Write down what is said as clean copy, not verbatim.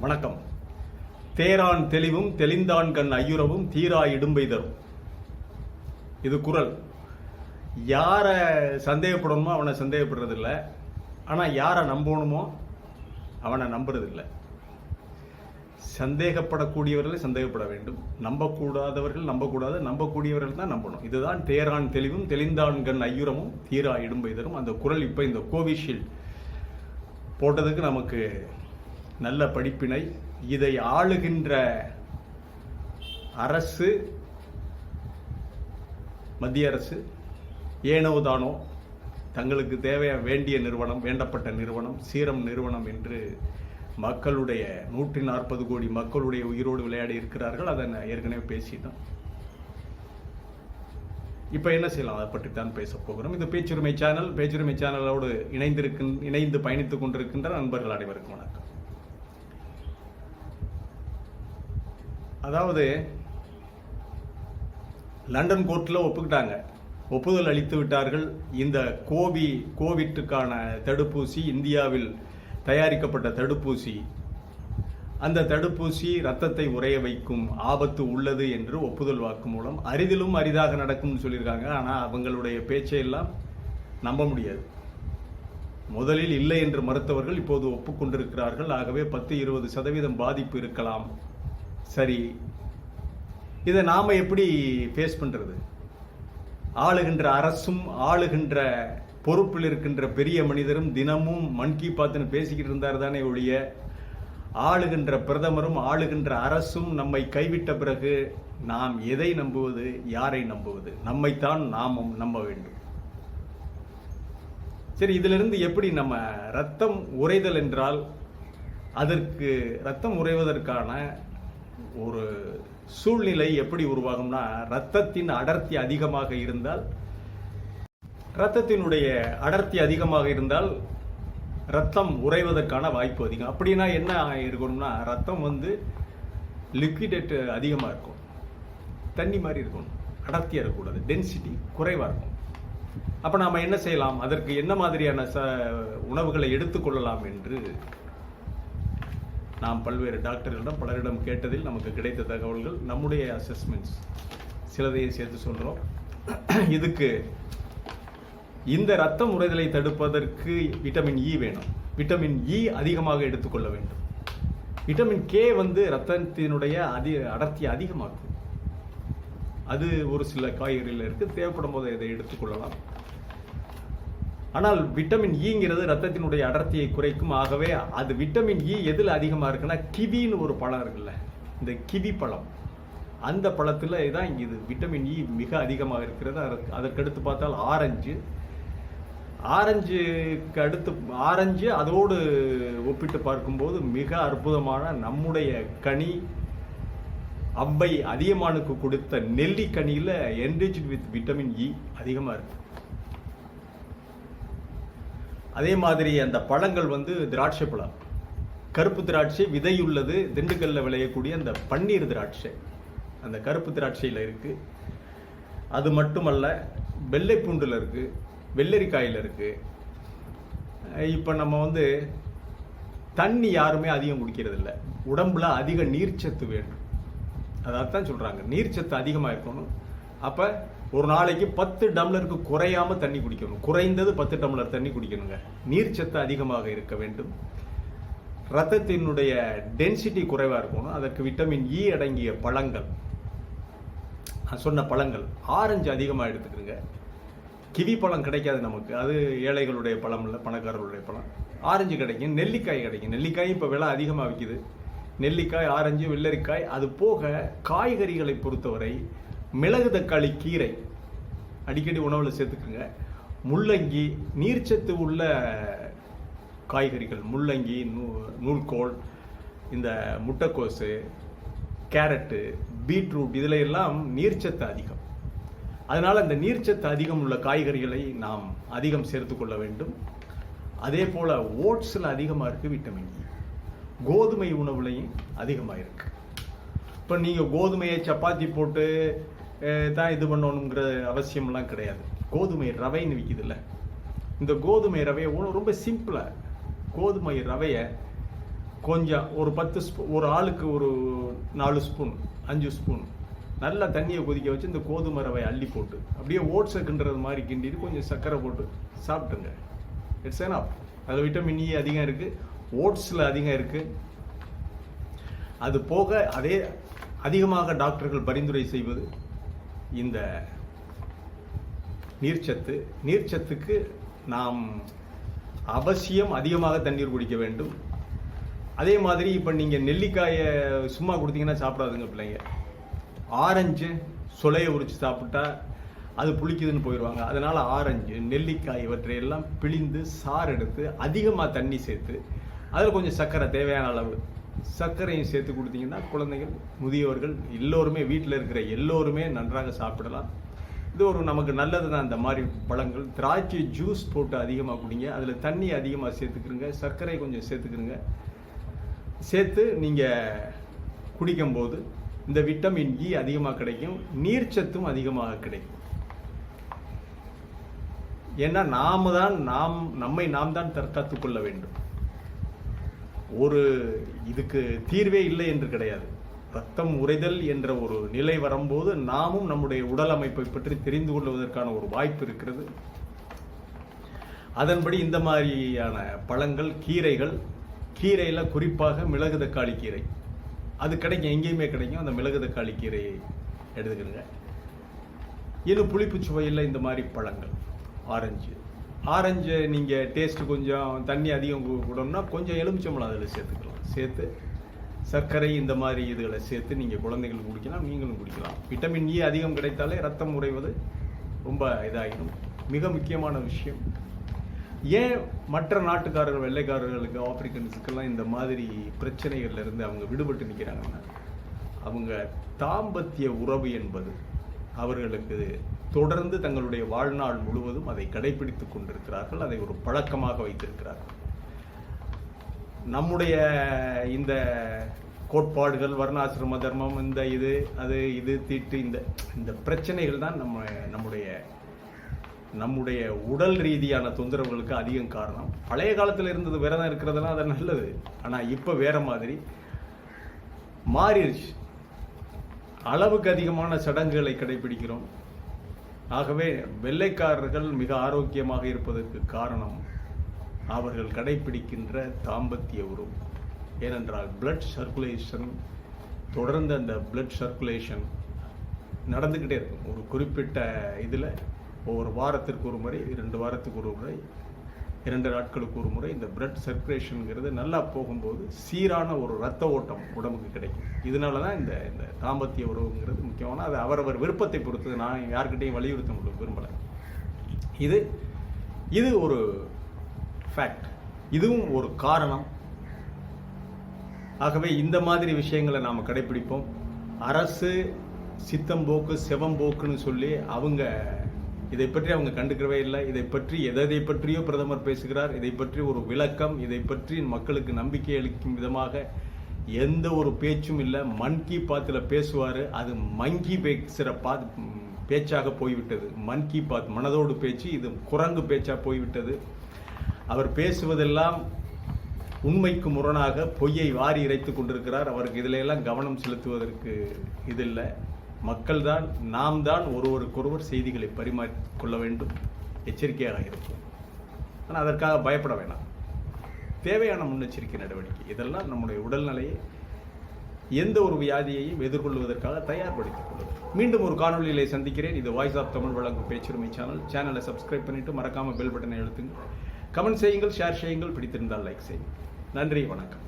வணக்கம். தேரான் தெளிவும் தெளிந்தான் கண் ஐயுறவும் தீரா இடும்பை தரும். இது குறள். யாரை சந்தேகப்படணுமோ அவனை சந்தேகப்படுறதில்லை, ஆனால் யாரை நம்பணுமோ அவனை நம்புறதில்லை. சந்தேகப்படக்கூடியவர்களை சந்தேகப்பட வேண்டும், நம்பக்கூடாதவர்கள் நம்பக்கூடாது, நம்பக்கூடியவர்கள் தான் நம்பணும். இதுதான் தேரான் தெளிவும் தெளிந்தான் கண் ஐயுறவும் தீரா இடும்பை தரும். அந்த குறள் இப்போ இந்த கோவிஷீல்டு போட்டதுக்கு நமக்கு நல்ல படிப்பினை. இதை ஆளுகின்ற அரசு, மத்திய அரசு ஏனோதானோ தங்களுக்கு வேண்டிய நிறுவனம், வேண்டப்பட்ட நிறுவனம், சீரம் நிறுவனம் என்று மக்களுடைய 140 கோடி மக்களுடைய உயிரோடு விளையாடி இருக்கிறார்கள். அதை நான் ஏற்கனவே பேசிட்டோம். இப்போ என்ன செய்யலாம், அதை பற்றி தான் பேச போகிறோம். இது பேச்சுரிமை சேனல். பேச்சுரிமை சேனலோடு இணைந்து பயணித்துக் கொண்டிருக்கின்ற நண்பர்கள் அனைவருக்கும் வணக்கம். அதாவது லண்டன் கோர்ட்டில் ஒப்புக்கிட்டாங்க, ஒப்புதல் அளித்து விட்டார்கள். இந்த கோவிட்டுக்கான தடுப்பூசி இந்தியாவில் தயாரிக்கப்பட்ட தடுப்பூசி, அந்த தடுப்பூசி இரத்தத்தை உறைய வைக்கும் ஆபத்து உள்ளது என்று ஒப்புதல் வாக்கு மூலம் அரிதிலும் அரிதாக நடக்கும்னு சொல்லியிருக்காங்க. ஆனால் அவங்களுடைய பேச்சையெல்லாம் நம்ப முடியாது. முதலில் இல்லை என்று மறுத்தவர்கள் இப்போது ஒப்புக்கொண்டிருக்கிறார்கள். ஆகவே 10-20% பாதிப்பு இருக்கலாம். சரி, இதை நாம எப்படி ஃபேஸ் பண்றது? ஆளுகின்ற அரசும் ஆளுகின்ற பொறுப்பில் இருக்கின்ற பெரிய மனிதரும் தினமும் மன் கி பாத்னு பேசிக்கிட்டு இருந்தார் தானே ஒழிய, ஆளுகின்ற பிரதமரும் ஆளுகின்ற அரசும் நம்மை கைவிட்ட பிறகு நாம் எதை நம்புவது, யாரை நம்புவது? நம்மைத்தான் நாமும் நம்ப வேண்டும். சரி, இதிலிருந்து எப்படி நம்ம ரத்தம் உறைதல் என்றால், அதற்கு ரத்தம் உறைவதற்கான ஒரு சூழ்நிலை எப்படி உருவாகும்னா, ரத்தத்தின் அடர்த்தி அதிகமாக இருந்தால், ரத்தத்தினுடைய அடர்த்தி அதிகமாக இருந்தால் ரத்தம் உறைவதற்கான வாய்ப்பு அதிகம். அப்படின்னா என்ன இருக்கணும்னா, ரத்தம் லிக்விடேட் அதிகமாக இருக்கும், தண்ணி மாதிரி இருக்கணும், அடர்த்தியாக இருக்கக்கூடாது, டென்சிட்டி குறைவாக இருக்கும். அப்போ நாம் என்ன செய்யலாம், அதற்கு என்ன மாதிரியான உணவுகளை எடுத்துக்கொள்ளலாம் என்று நாம் பல்வேறு டாக்டர்களிடம் பலரிடம் கேட்டதில் நமக்கு கிடைத்த தகவல்கள், நம்முடைய அசஸ்மெண்ட்ஸ் சிலதையை சேர்த்து சொல்கிறோம். இதுக்கு இந்த ரத்தம் உறைதலை தடுப்பதற்கு விட்டமின் இ வேணும். விட்டமின் இ அதிகமாக எடுத்துக்கொள்ள வேண்டும். விட்டமின் கே ரத்தத்தினுடைய அடர்த்தி அதிகமாக்கும். அது ஒரு சில காய்கறிகள் இருக்கு, தேவைப்படும் போது இதை எடுத்துக்கொள்ளலாம். ஆனால் விட்டமின் ஈங்கிறது ரத்தத்தினுடைய அடர்த்தியை குறைக்கும். ஆகவே அது விட்டமின் இ எதில் அதிகமாக இருக்குன்னா, கிவின்னு ஒரு பழம் இருக்குல்ல, இந்த கிவி பழம், அந்த பழத்தில் தான் இது விட்டமின் இ மிக அதிகமாக இருக்கிறது. அதற்கடுத்து பார்த்தால் ஆரஞ்சுக்கு அடுத்து ஆரஞ்சு அதோடு ஒப்பிட்டு பார்க்கும்போது மிக அற்புதமான நம்முடைய கனி, அவ்வை அதியமானுக்கு கொடுத்த நெல்லிக்கனியில் என்ரிச்ட் வித் விட்டமின் இ அதிகமாக இருக்கு. அதே மாதிரி அந்த பழங்கள் திராட்சை பழம், கருப்பு திராட்சை விதையுள்ளது, திண்டுக்கல்ல விளையக்கூடிய அந்த பன்னீர் திராட்சை அந்த கருப்பு திராட்சையில் இருக்கு. அது மட்டுமல்ல, வெள்ளை பூண்டில் இருக்கு, வெள்ளரிக்காயில் இருக்கு. இப்போ நம்ம தண்ணி யாருமே அதிகம் குடிக்கிறது இல்லை. உடம்புல அதிக நீர்ச்சத்து வேண்டும். அதான் சொல்றாங்க, நீர்ச்சத்து அதிகமாக இருக்கணும். அப்போ ஒரு நாளைக்கு 10 டம்ளருக்கு குறையாம தண்ணி குடிக்கணும். குறைந்தது 10 டம்ளர் தண்ணி குடிக்கணுங்க. நீர்ச்சத்து அதிகமாக இருக்க வேண்டும். ரத்தத்தினுடைய டென்சிட்டி குறைவாக இருக்கணும். அதற்கு விட்டமின் இ அடங்கிய பழங்கள், நான் சொன்ன பழங்கள், ஆரஞ்சு அதிகமாக எடுத்துக்கிறங்க. கிவி பழம் கிடைக்காது நமக்கு, அது ஏழைகளுடைய பழம் இல்லை, பணக்காரர்களுடைய பழம். ஆரஞ்சு கிடைக்கும், நெல்லிக்காய் கிடைக்கும். நெல்லிக்காய் இப்போ விலை அதிகமாக விற்கிது. நெல்லிக்காய், ஆரஞ்சு, வெள்ளரிக்காய். அது போக காய்கறிகளை பொறுத்தவரை மிளகு, தக்காளி, கீரை அடிக்கடி உணவில் சேர்த்துக்குங்க. முள்ளங்கி, நீர்ச்சத்து உள்ள காய்கறிகள், முள்ளங்கி, நூல்கோல், இந்த முட்டைக்கோசு, கேரட்டு, பீட்ரூட், இதில் எல்லாம் நீர்ச்சத்து அதிகம். அதனால் இந்த நீர்ச்சத்து அதிகம் உள்ள காய்கறிகளை நாம் அதிகம் சேர்த்துக்கொள்ள வேண்டும். அதே போல் ஓட்ஸில் அதிகமாக இருக்குது விட்டமின் இ. கோதுமை உணவுலையும் அதிகமாக இருக்குது. இப்போ நீங்கள் கோதுமையை சப்பாத்தி போட்டு தான் இது பண்ணணுங்கிற அவசியம்லாம் கிடையாது. கோதுமை ரவைன்னு விற்கிதுல்ல, இந்த கோதுமை ரவையை ரொம்ப சிம்பிளாக கோதுமை ரவையை கொஞ்சம் ஒரு 10 ஸ்பூன், ஒரு ஆளுக்கு ஒரு 4 ஸ்பூன் 5 ஸ்பூன் நல்லா தண்ணியை கொதிக்க வச்சு இந்த கோதுமை ரவை அள்ளி போட்டு அப்படியே ஓட்ஸை கிண்டுறது மாதிரி கிண்டிட்டு கொஞ்சம் சர்க்கரை போட்டு சாப்பிட்டுங்க. It's enough. அதில் விட்டமின் இ அதிகம் இருக்குது, ஓட்ஸில் அதிகம் இருக்குது. அது போக அதே அதிகமாக டாக்டர்கள் பரிந்துரை செய்வது இந்த நீர்ச்சத்து. நீர்ச்சத்துக்கு நாம் அவசியம் அதிகமாக தண்ணீர் குடிக்க வேண்டும். அதே மாதிரி இப்போ நீங்கள் நெல்லிக்காயை சும்மா கொடுத்தீங்கன்னா சாப்பிடாதுங்க பிள்ளைங்க. ஆரஞ்சு சுளையை உரித்து சாப்பிட்டா அது புளிக்குதுன்னு போயிடுவாங்க. அதனால் ஆரஞ்சு, நெல்லிக்காய் இவற்றையெல்லாம் பிழிந்து சாறு எடுத்து அதிகமாக தண்ணி சேர்த்து அதில் கொஞ்சம் சர்க்கரை தேவையான அளவு சர்க்கரையும் சேர்த்து கொடுத்தீங்கன்னா குழந்தைகள், முதியவர்கள் எல்லோருமே, வீட்டில் இருக்கிற எல்லோருமே நன்றாக சாப்பிடலாம். இது ஒரு நமக்கு நல்லது தான். இந்த மாதிரி பழங்கள், திராட்சை ஜூஸ் போட்டு அதிகமாக குடிங்க. அதில் தண்ணி அதிகமாக சேர்த்துக்கிறங்க, சர்க்கரை கொஞ்சம் சேர்த்துக்கிறங்க. சேர்த்து நீங்கள் குடிக்கும்போது இந்த விட்டமின் இ அதிகமாக கிடைக்கும், நீர்ச்சத்தும் அதிகமாக கிடைக்கும். ஏன்னா நம்மை நாம் தான் தற்காத்துக் கொள்ள வேண்டும். ஒரு இதுக்கு தீர்வே இல்லை என்று கிடையாது. ரத்தம் உறைதல் என்ற ஒரு நிலை வரும்போது நாமும் நம்முடைய உடல் அமைப்பை பற்றி தெரிந்து கொள்வதற்கான ஒரு வாய்ப்பு இருக்கிறது. அதன்படி இந்த மாதிரியான பழங்கள், கீரைகள், கீரையில் குறிப்பாக மிளகு தக்காளி கீரை அது கிடைக்கும், எங்கேயுமே கிடைக்கும். அந்த மிளகு தக்காளி கீரையை எடுத்துக்கிறங்க. இன்னும் புளிப்பு சுவையில் இந்த மாதிரி பழங்கள், ஆரஞ்சு நீங்கள் டேஸ்ட்டு கொஞ்சம் தண்ணி அதிகம் கொடுன்னா கொஞ்சம் எலுமிச்சம்பழம் அதில் சேர்த்துக்கலாம். சேர்த்து சர்க்கரை இந்த மாதிரி இதுகளை சேர்த்து நீங்கள் குழந்தைகளுக்கு குடிக்கலாம், நீங்களும் குடிக்கலாம். விட்டமின் இ அதிகம் கிடைத்தாலே ரத்தம் உறைவது ரொம்ப இதாகிடும். மிக முக்கியமான விஷயம், ஏன் மற்ற நாட்டுக்காரர்கள், வெள்ளைக்காரர்களுக்கு, ஆப்பிரிக்கன்ஸுக்கெல்லாம் இந்த மாதிரி பிரச்சனைகள்லேருந்து அவங்க விடுபட்டு நிற்கிறாங்கன்னா, அவங்க தாம்பத்திய உறவு என்பது அவர்களுக்கு தொடர்ந்து தங்களுடைய வாழ்நாள் முழுவதும் அதை கடைபிடித்துக் கொண்டிருக்கிறார்கள். அதை ஒரு பழக்கமாக வைத்திருக்கிறார்கள். நம்முடைய இந்த கோட்பாடுகள், வர்ணாசிரம தர்மம், இந்த இது தீட்டு, இந்த பிரச்சனைகள் தான் நம்முடைய உடல் ரீதியான தொந்தரவுகளுக்கு அதிகம் காரணம். பழைய காலத்தில் இருந்தது விரதம் இருக்கிறதெல்லாம் அது நல்லது. ஆனால் இப்போ வேற மாதிரி மாறிடுச்சு. அளவுக்கு அதிகமான சடங்குகளை கடைபிடிக்கிறோம். ஆகவே வெள்ளைக்காரர்கள் மிக ஆரோக்கியமாக இருப்பதற்கு காரணம் அவர்கள் கடைபிடிக்கின்ற தாம்பத்திய உறவு. ஏனென்றால் பிளட் சர்க்குலேஷன், தொடர்ந்து அந்த பிளட் சர்க்குலேஷன் நடந்துக்கிட்டே இருக்கும். ஒரு குறிப்பிட்ட இதில் ஒவ்வொரு வாரத்திற்கு ஒரு முறை, 2 வாரத்துக்கு ஒரு முறை, 2 நாட்களுக்கு ஒரு முறை இந்த பிளட் சர்க்குலேஷனுங்கிறது நல்லா போகும்போது சீரான ஒரு ரத்த ஓட்டம் உடம்புக்கு கிடைக்கும். இதனால தான் இந்த தாம்பத்திய உறவுங்கிறது முக்கியமான, அது அவரவர் விருப்பத்தை பொறுத்தது. நான் யார்கிட்டையும் வலியுறுத்த விரும்பலை. இது ஒரு ஃபேக்ட், இதுவும் ஒரு காரணம். ஆகவே இந்த மாதிரி விஷயங்களை நாம் கடைபிடிப்போம். அரசு சித்தம்போக்கு செவம்போக்குன்னு சொல்லி இதை பற்றி அவங்க கண்டுக்கவே இல்லை. இதை பற்றி எதை பற்றியோ பிரதமர் பேசுகிறார். இதை பற்றி ஒரு விளக்கம், இதை பற்றி மக்களுக்கு நம்பிக்கை அளிக்கும் விதமாக எந்த ஒரு பேச்சும் இல்லை. மன் கி பாத்தில் பேசுவார், அது மங்கி பேசுகிற பேச்சாக போய்விட்டது. மன் கி பாத் மனதோடு பேச்சு, இது குரங்கு பேச்சாக போய்விட்டது. அவர் பேசுவதெல்லாம் உண்மைக்கு முரணாக பொய்யை வாரி இறைத்து கொண்டிருக்கிறார். அவருக்கு இதில் எல்லாம் கவனம் செலுத்துவதற்கு இதில்லை. மக்கள் தான், நாம் தான் ஒருவருக்கொருவர் செய்திகளை பரிமாறிக்கொள்ள வேண்டும், எச்சரிக்கையாக இருக்கும். ஆனால் அதற்காக பயப்பட வேண்டாம். தேவையான முன்னெச்சரிக்கை நடவடிக்கை இதெல்லாம் நம்முடைய உடல்நிலையை, எந்த ஒரு வியாதியையும் எதிர்கொள்வதற்காக தயார்படுத்திக் கொள்வது. மீண்டும் ஒரு காணொலியிலே சந்திக்கிறேன். இது வாய்ஸ் ஆஃப் தமிழ் வழங்கும் பேச்சுரிமை சேனலை சப்ஸ்கிரைப் பண்ணிட்டு மறக்காம பெல் பட்டனை அழுத்துங்க. கமெண்ட் செய்யுங்கள், ஷேர் செய்யுங்கள், பிடித்திருந்தால் லைக் செய்யுங்கள். நன்றி, வணக்கம்.